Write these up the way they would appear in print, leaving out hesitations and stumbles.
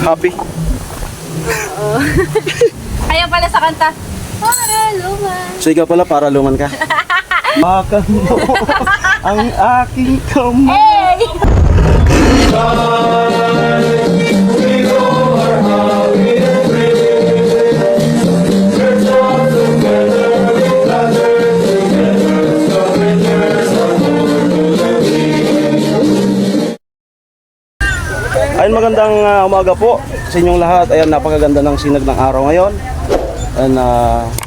Happy? Oo. Kaya pala sa kanta, para luman. So ikaw pala para luman ka? Makan mo ang aking kamay. Hey! Ayun, magandang umaga po sa inyong lahat. Ayan, napakaganda ng sinag ng araw ngayon. And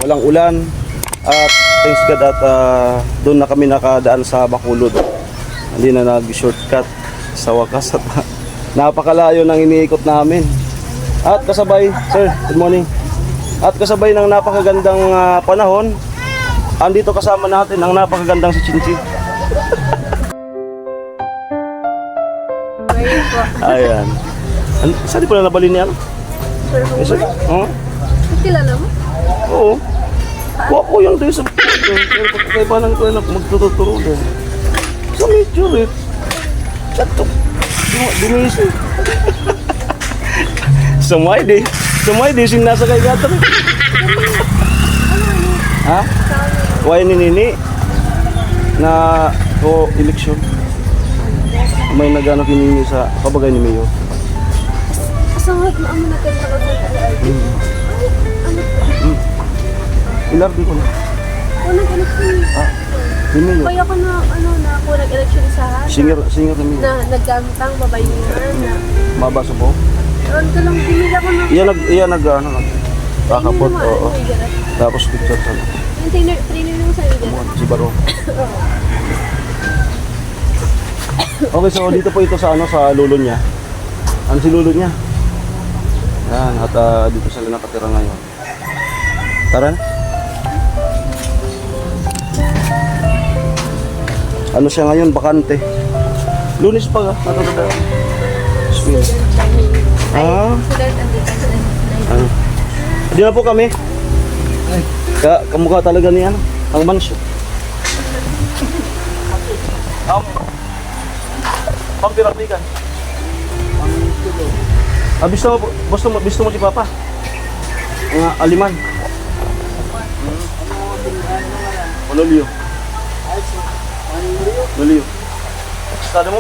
walang ulan. At thanks God at doon na kami nakadaan sa Bacolod. Hindi na nag-shortcut sa wakas at napakalayo ng iniikot namin. At kasabay, sir, good morning. At kasabay ng napakagandang panahon, andito kasama natin ang napakagandang si Chinchi. Ayan. Saan di pala nabalin niya? Sir, Oo. kilala mo? Oo. Wako yung doon sa kakaibanan ko na magtuturo din. Sa medyo rin. Chato. Dumisi. Sumay di sing nasa kay gata. Ha? Why ni Nini na ko eleksyon? May nagano kinini sa kabagay ni Mayor. Asangat na amo natin sa kasi. Ilardi ko na. Ako nag-election. Ni Mayor. Kaya ko na, na ako nag-election sa Singer ni Mayor. na nagkamtang babae niya na Mabasa po. ron ko lang pinila ko na Iyan nag kakapot. Oo. Tapos picture sa yung trainer mo sa iyo. si Baro. Okay, so dito po ito sa sa lulo niya. Ano si lulo niya? Yan, at dito sila nakatira ngayon. Tara na. Ano siya ngayon? Bakante. Lunes pa ka. Swing. Student and Ano? Di na po kami. Kamukha talaga ni ang mansyo. Pampiratikan. Gusto mo si Papa? Mga aliman. Manolio. Manolio. Sada mo?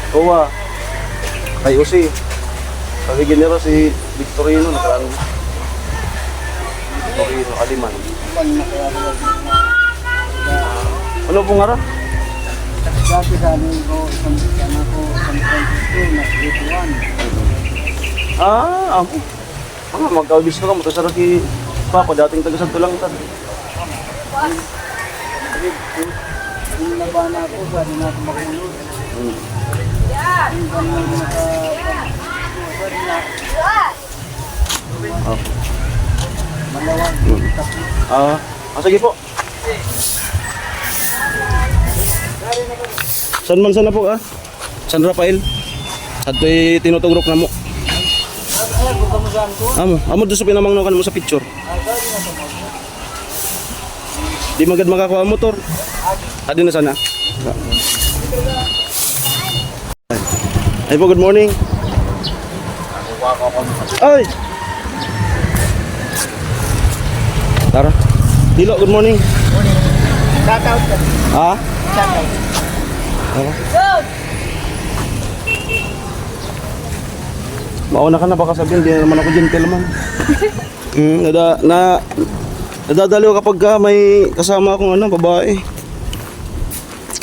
Kowa. Kay Usi. Kay Genero si Victorino nakaraan. Victorino aliman. Ano pong ara? Dati sa amin ko, isang 22 na 81. Ako. Magkaubis ka mo to sa Rocky Papa, dating taga Santo lang ito. Yung labana ko, pwede na ako makulog. Yung ganun pwede na. Malawag. Sige po. San man sana po San Rafael. Sato'y tinutugrok na mo. Amo doon sa pinamangnukan mo sa picture. Di magad makakuha ang motor. Adi na sana. Ay po, good morning. Ay! Tara. Dilo, good morning. Shoutout ka. Ha? Shoutout. Mauna ka na baka sabihin, di naman ako gentleman. Nadadaliw kapag may kasama akong babae.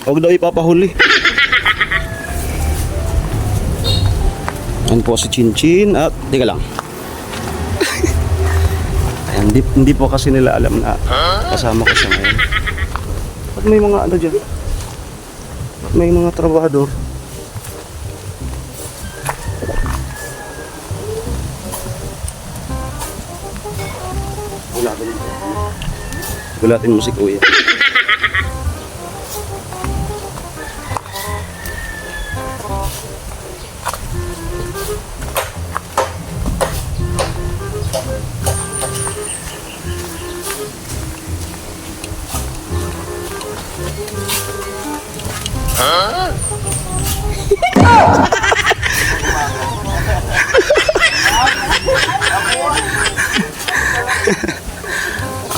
Huwag daw ipapahuli. Ayan po si Chinchin at teka lang. Ayan, hindi po kasi nila alam na kasama ko siya ngayon. Ba't may mga dyan? Ba't may mga trabahador? Gulatin mo si Kuya.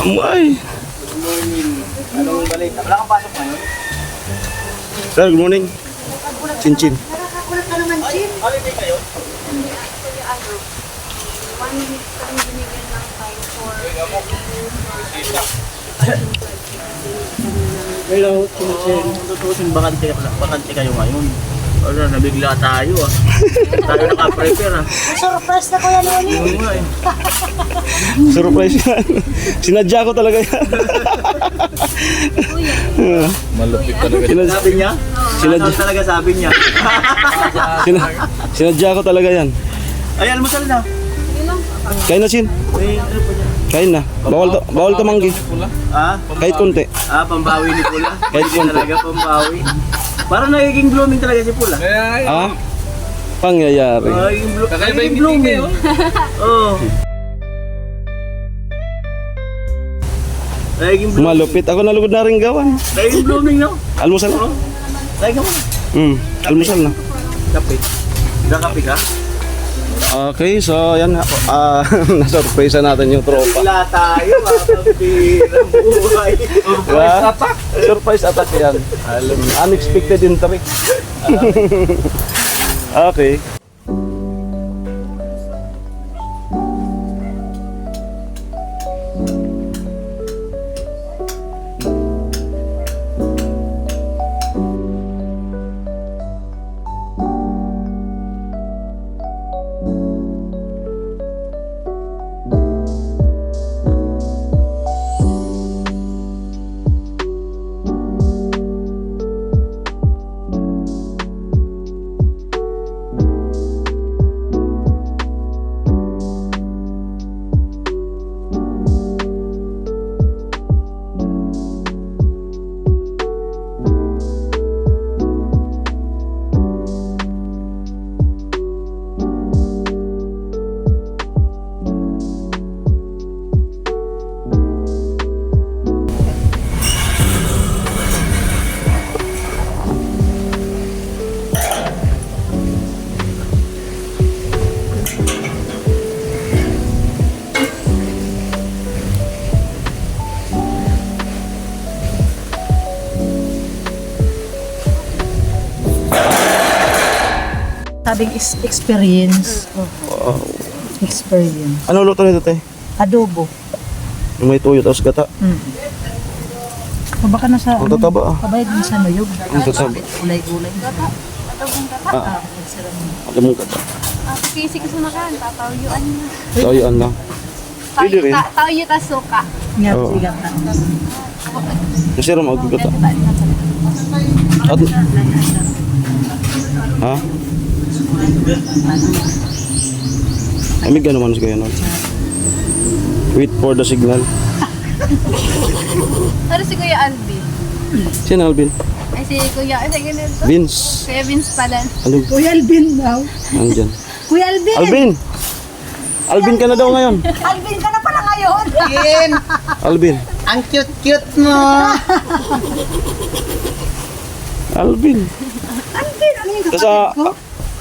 Ay. Good morning. Anong balita? Wala kang pasok ngayon? Sir, good morning. Chinchin. Nakakakulat ka naman, Chin. Holiday kayo? Hindi, actually, 1 week kami binigyan ng time for... Hello, Chinchin. Tutusin, bakante kayo ngayon. Ano, nabigla tayo ah. Tayo naka-prepare ah. Surprise na Kuya Noni. Oo nga eh. Surprise yan. Sinadya ko talaga yan. Malupit talaga. Sabi niya? Sinadya, Ano talaga sabi niya? sinadya ko talaga yan. Ay, almusal na. Yun lang. Kain na, Chin. Ay, ano pa niya? Kain na. Bawal tumanggi. Ah? Kahit konti. Ah, pambawi ni Pula. Kahit Hindi konti. talaga pambawi. Parang nagiging blooming talaga si Pula. Ah? Pangyayari. Kakaiba yung blooming. Oo. Nagiging blooming. Malupit. Ako nalugod na rin gawan. Nagiging blooming, no? Almusal na. Nagiging mo. Almusal na. Kape. Nakape ka? Okay, so yan. Na-surprise natin yung tropa. Wala tayo, makakabirang buhay. Diba? Surprise attack yan. Unexpected entry. Okay. Sabing is experience. Wow. Experience. Ano luto nito, te? Adobo. Yung may tuyo tapos gata. O baka nasa Ang tataba ah. kabayag mo sa nuyog. Ang tataba. Gulay-gulay. Ah. Alam mong gata. Kasi kasi makan, tatawuan niya. Tayuan lang. Pwede rin. Tayo ta suka. Nga Oo. sigat na. Kasi rin magagata. At... Ha? Amig ano man sa kayo nun? Wait for the signal. Pero si Kuya Alvin. Sino Alvin? Ay si Kuya, ay ganito. Vince. Kuya Vince pala. Alvin. Kuya Alvin daw. Nandyan. Kuya Alvin! Alvin! Alvin ka na daw ngayon. Alvin ka na pala ngayon! Alvin. Ang cute-cute mo. Alvin. Alvin! Ano yung Kasi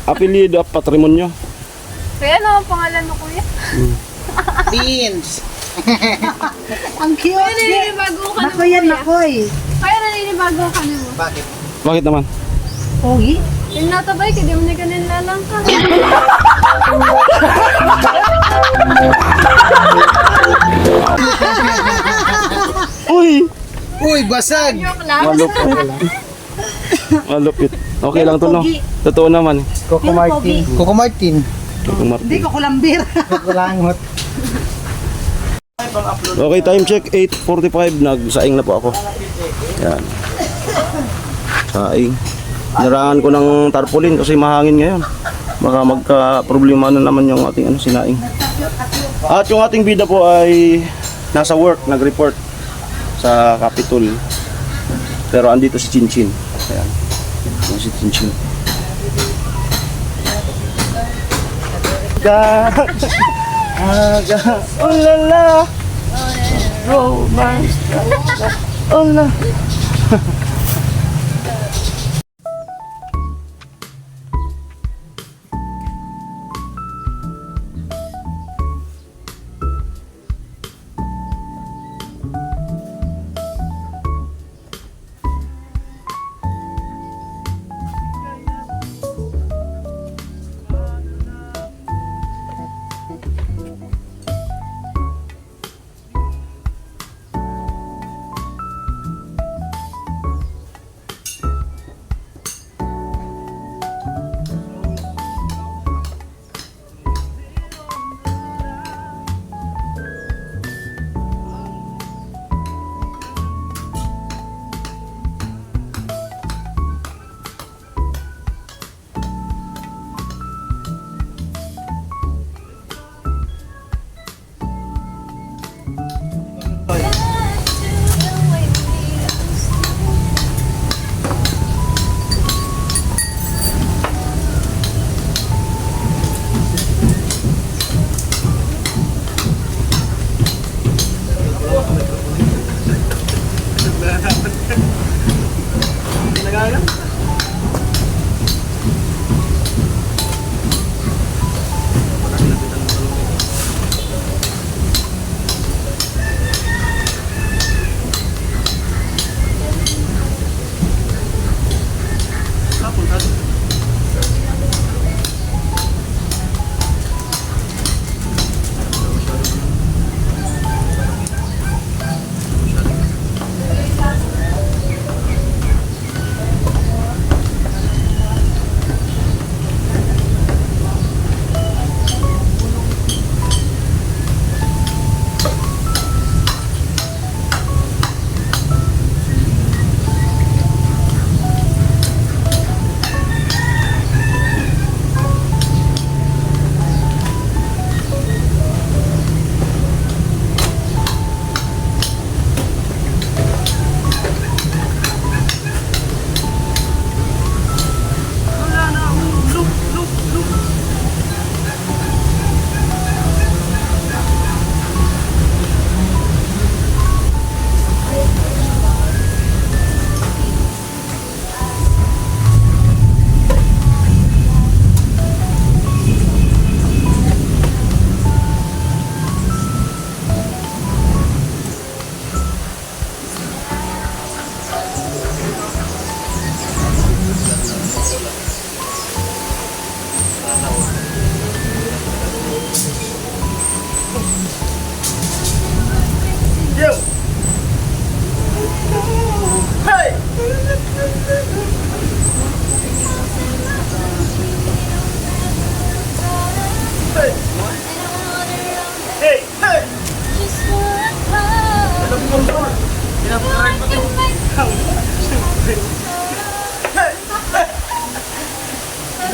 apelido at patrimonyo. Kuya, ano ang pangalan mo, Kuya? Beans. Ang cute! Kuya, naninibago ka na mo, Makoy yan, Kuya. makoy. Kuya, naninibago ka na mo. Bakit? Bakit naman? Pogi? Yung natabay, kaya mo na ganun lalang ka. Uy! Uy, basag. Joke lang. Malupit. Okay lang to, no? Pogi. Totoo naman. Coco Pero Martin. pogi. Coco Martin. Coco Martin. Hindi ko kulambir. Coco Langot. Okay, time check. 8:45. Nagsaing na po ako. Yan. Saing. Nirahan ko ng tarpaulin kasi mahangin ngayon. Baka magka-problema na naman yung ating sinaing. At yung ating bida po ay nasa work, nag-report sa Capitol. Pero andito si Chinchin. Ayan. Yan si Chinchin. Aga, oh la la, romance, oh la.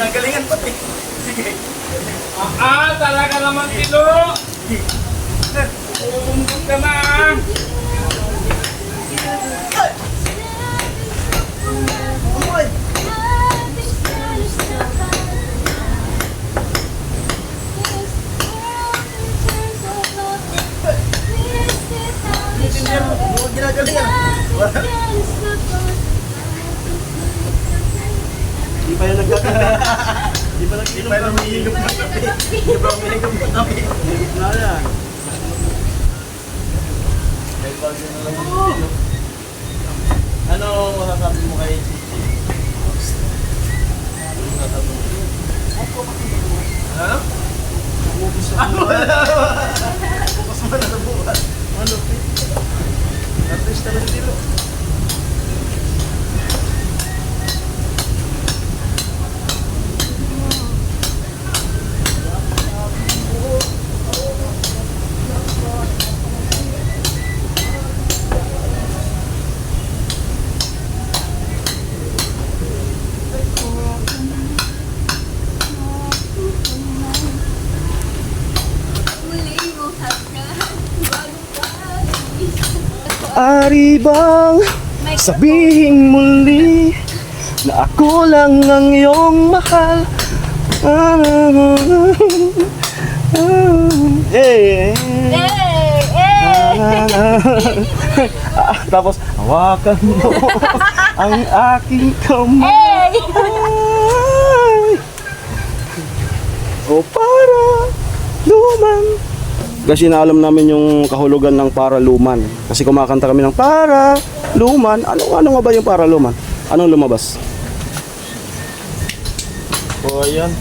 Ginagalingan pati. Sige. Talaga naman kilo. Umumbot ka na. Ginagalingan. Hindi pa yan nagkakaroon. Di ba lang humihigop ng kape? Di ba humihigop ng kape? Na yan. Ano masasabi mo kay Ano? Mas man na buwan. Ano? Artista na dito. Ari bang sabihin muli na ako lang ang iyong mahal. Hey, tapos hawakan mo ang aking kamay. O para luman. Kasi naalam namin yung kahulugan ng para luman. Kasi kumakanta kami ng para luman. Ano nga ba yung para luman? Anong lumabas? O ayan.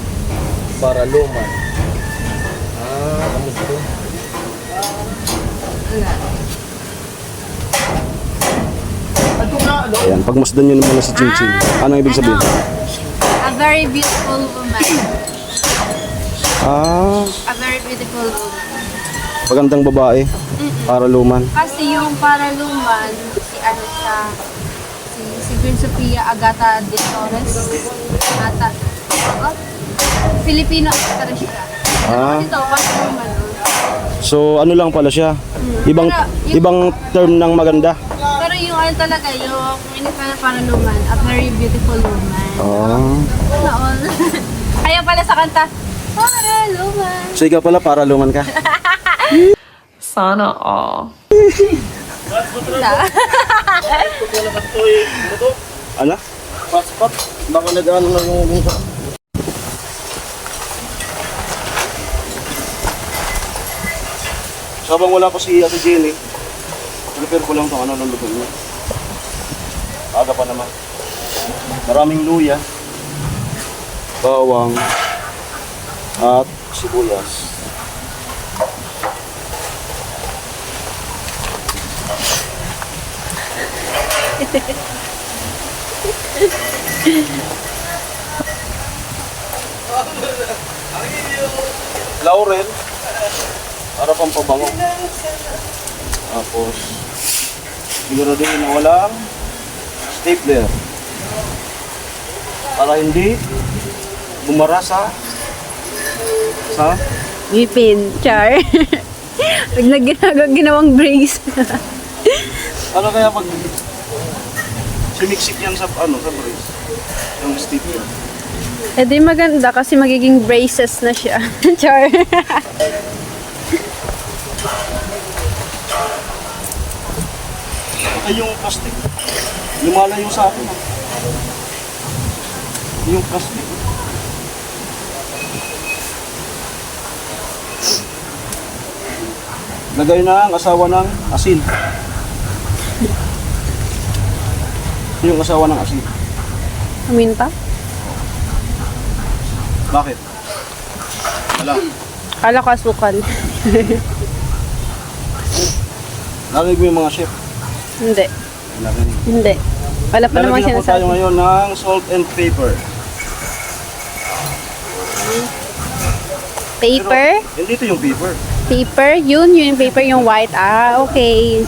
Para luman. Ano ito? Ayan, pagmasdan nyo naman si Chin Chin. Anong ibig sabihin? A very beautiful woman. A very beautiful woman. Pagandang babae. Para luman. Kasi yung paraluman, si ano siya, si Queen Sofia Agata de Torres. Ata. Oh, Filipino actress siya. Ito, woman. So ano lang pala siya? Ibang term ng maganda. Pero yung ano talaga, yung inipana paraluman, a very beautiful woman. Noon. Kaya pala sa kanta, paraluman. So ikaw pala para luman ka? Sana all. Ano? Passport. Baka nag-ano lang yung sa... So habang wala pa si Ate Jenny, prepare ko lang itong ano ng luto niya. Aga pa naman. Maraming luya, bawang, at sibuyas. Laurel para pampabango. Tapos siguraduhin na walang stapler para hindi bumara sa Ngipin, char. Pag ginawang brace. ano kaya pag simiksik yan sa ano sa brace yung stapler. Eh di maganda kasi magiging braces na siya. Char. Ay yung plastic lumalayo sa akin yung plastic. Lagay na ang asawa ng asin. Yung asawa ng asin. Aminta? Bakit? Wala. Kala ko asukal. Narinig mo yung mga chef. Hindi. Narinig. Hindi. Wala pa naman Lalagyan na po tayo sinasabi. ngayon ng salt and pepper. Paper? Pero, hindi ito yung pepper. Paper? Yun yung paper, yung white. Ah, okay.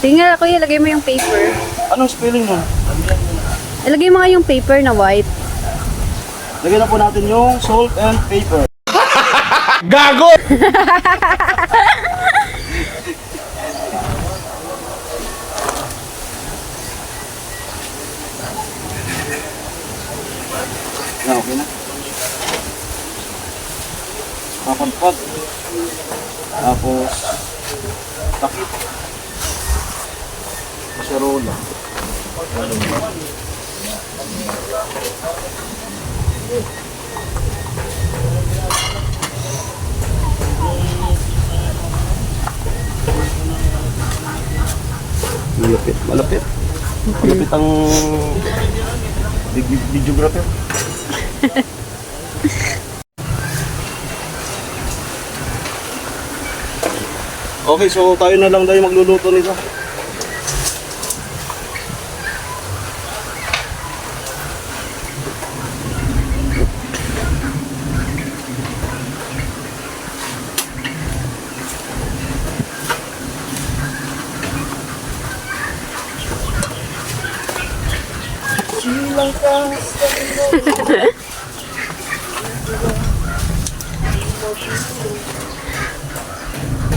Tingnan ko ilagay mo yung paper. Anong spelling nun? Ilagay mo nga yung paper na white. Lagyan na po natin yung salt and pepper. Gago! Na, okay na. Kapagpag. Tapos, takip. Kaserola. Malapit, malapit. Malapit ang videographer. Okay, so tayo na lang daw yung magluluto nito.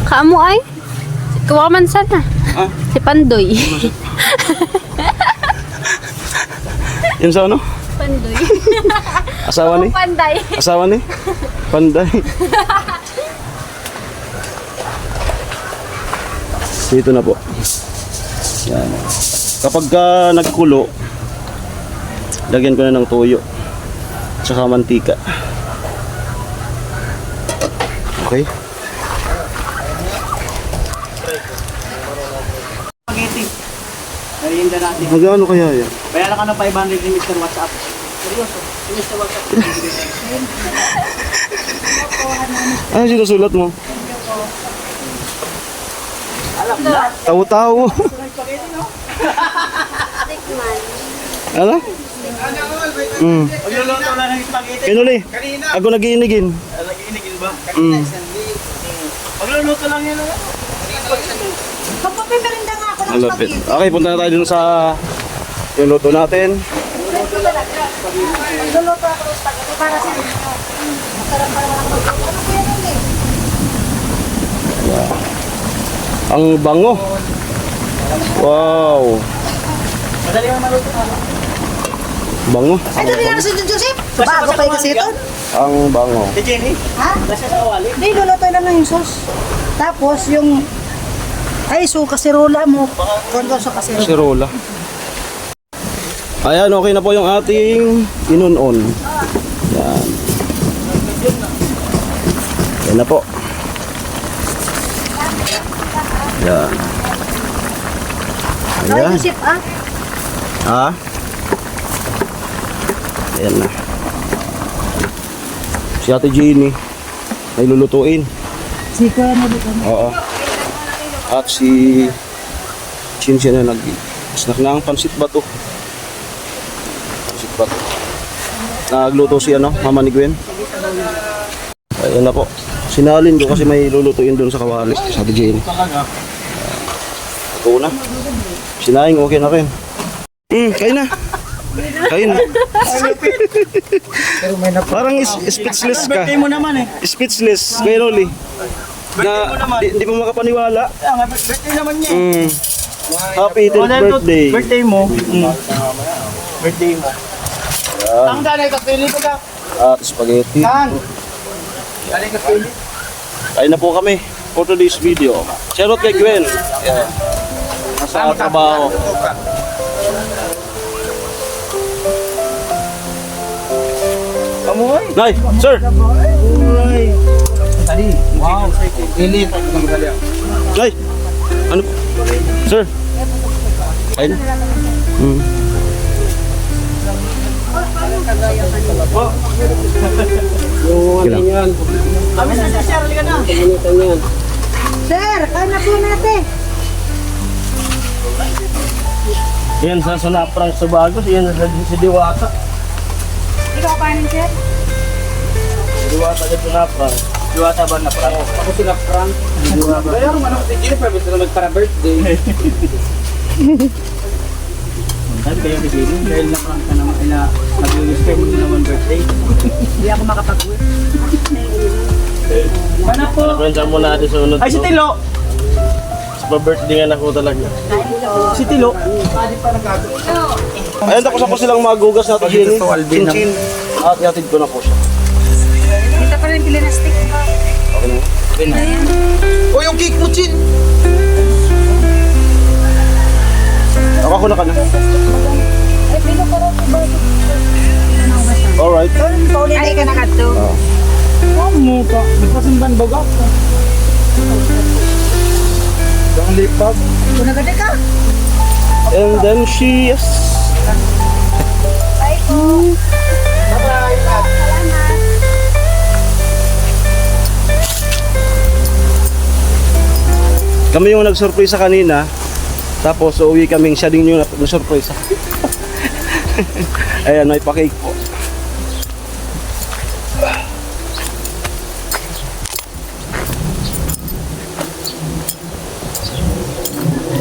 Kamu ay? Kawaman sana. Ha? Si Pandoy. Yan sa ano? Pandoy. Asawa ni? Panday. Asawa ni? Panday. Dito na po. Yan. Kapag nagkulo, lagyan ko na ng toyo. Tsaka mantika. Okay? Spaghetti. Nariinda natin. Magkano kaya yan? Bayaran ka ng 500 ni Mr. WhatsApp. Seryoso. Si Mr. WhatsApp. Ano sinusulat mo? Alam na. Tawo-tawo. Ano? Magluluto na ng spaghetti. Kinuli. Ako nagiinigin. Nagiinigin ba? Magpapiparinda nga ako ng Malapit. spaghetti. Okay, punta na tayo dun sa yung luto natin. Magluluto ako ng spaghetti para sa inyo. Masarap para lang magluto. Ano kaya nun eh? Ang bango. Wow. Madali mo maluto ka. Bango. Ay, dali na si Joseph. Bago pa kasi ito. Ang bango. Si Jenny, Ha? nasa sa kawali. Hindi, luluto lang ng yung sauce. Tapos yung... Ay, so kaserola mo. Kondo sa kaserola. Sirola. Ayan, okay na po yung ating inunon. Yan. Yan na po. Yan. Ay, Ayan. Joseph, ah. Ha? Ayan na. Si Ate Jeannie ay lulutuin. Si Kuya naluluto. Oo. At si Chinsia na nag-snack na ang pansit bato. Pansit bato. Nagluto si ano, Mama ni Gwen. Ayan na po. Sinalin ko kasi may lulutuin doon sa kawali. Sabi Jenny. Ito na. Sinaing okay na rin. Kain na. Kain na. Parang speechless ka. Birthday mo naman eh. Speechless. Kuya Rolly. Na di mo makapaniwala. Kaya nga, birthday naman niya. Happy 10th birthday. Birthday mo. Birthday mo. Ang ganay ka, pili ko ka. At spaghetti. Kang. Ganay ka, pili. Kain na po kami for today's video. Shoutout kay Gwen. Ayan. Nasa trabaho. Amoy. Nay, sir. Dali. Wow. Ilit. Nay. Ano? Sir. Kain na. Kailan? Kami na sa Shirley ka na. Sir, kain na po natin. Yan sa Sunaprang Subago, yan si Diwata. Ikaw kanin, sir? Diwata sa Sunaprang. Diwata ba na prang? Ako Sunaprang. Diwata. Kaya naman ako si Jennifer, basta na magpara birthday. Sabi kayo kay dahil na-prank ka naman, nag-wish kayo naman birthday. Hindi ako makapag-wish. Mana po? Friends, muna natin sa unod. Ay, si Tilo! Sa birthday nga na ko talaga. Si Tilo! Ayun, tapos ako silang magugas natin chin-chin. At yatid ko na po siya. Dito pa rin pili na stick. Okay na. O yung cake mo, Chin! Ako na ka na. Ay, pili ko rin ba? Alright. Ay, ka nakato. Ano ka? Nagpasimban baga ka. Ang lipag. Kunagada ka. And then she is... Ay, ko. Kami yung nag-surprise kanina. Tapos uwi kaming siya din yung nag-surprise. Ayan, may pa-cake po.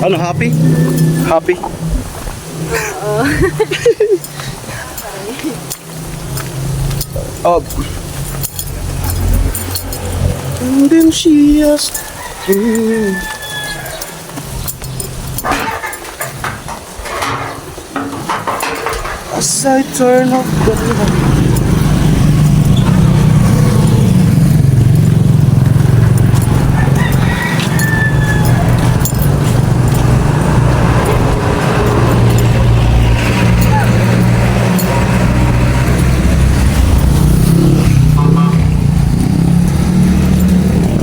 Ano, happy? Happy? Oh. And then she asked as I turn off the light.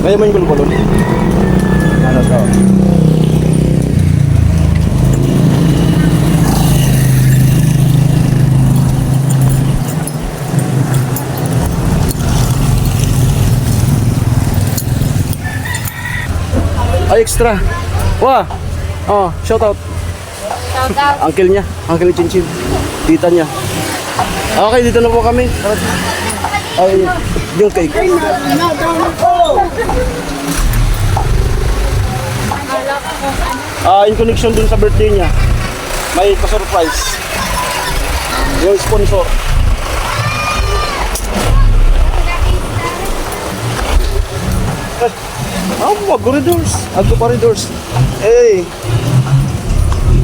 Kaya mo yung gulo-gulo? Ano to? Ay, extra. Wah. Oh, shout out. Shout out. Uncle niya, Uncle ni Chinchin. Tita niya. Okay, dito na po kami. Ay, yung cake. In connection dun sa birthday niya, may pa-surprise. Yung sponsor. Corridors. Agro corridors. Hey.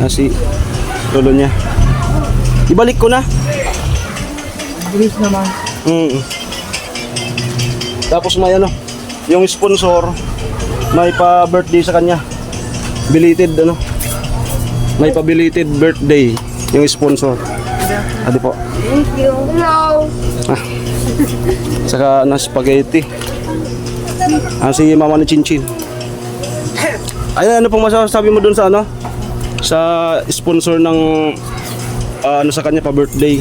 Si lolo niya. Ibalik ko na. Bilis naman. Tapos may ano, yung sponsor, may pa-birthday sa kanya. Belated ano. May pa-belated birthday yung sponsor. Adi po. Thank you. Hello. Saka na spaghetti. Si mama ni Chinchin. Ayun, ano pong masasabi mo dun sa ano? Sa sponsor ng ano sa kanya pa-birthday.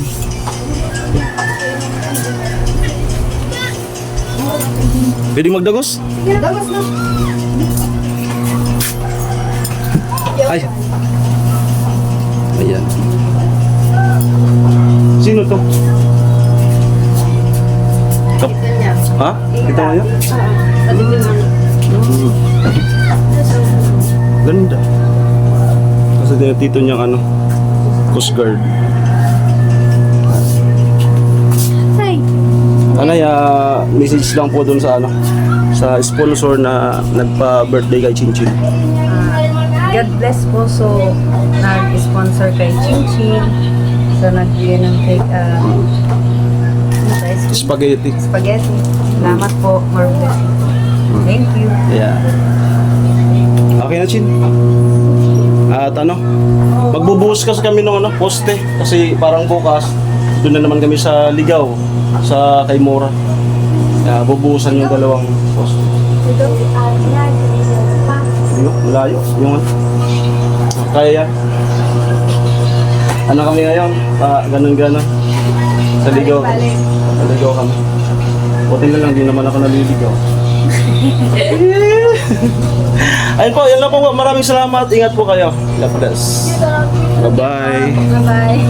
Pwede magdagos? Dagos na. Ay. Ayan. Sino to? Ha? Kita mo yun? Ganda. Kasi tinatito niyang ano, Coast Guard. Hi. Anay, message lang po dun sa ano, sa sponsor na nagpa-birthday kay Chinchin. God bless po. So, nag-sponsor kay Chinchin. So, nagbigay ng cake, Spaghetti. spaghetti. Salamat po. More blessing. Thank you. Yeah. Okay na, Chin. At ano, magbubuhos kasi kami ng ano, poste. Kasi parang bukas, doon na naman kami sa Ligaw, sa Kaimora. Bubuhusan yung dalawang poste. Yung malayo, yung ano. Kaya yan. Ano kami ngayon? Ganun-ganun. Sa Ligaw. Sa Ligaw kami. Buti na lang, di naman ako naliligaw. Ayun po, yan lang po. Maraming salamat. Ingat po kayo. God bless. Bye-bye. Bye-bye.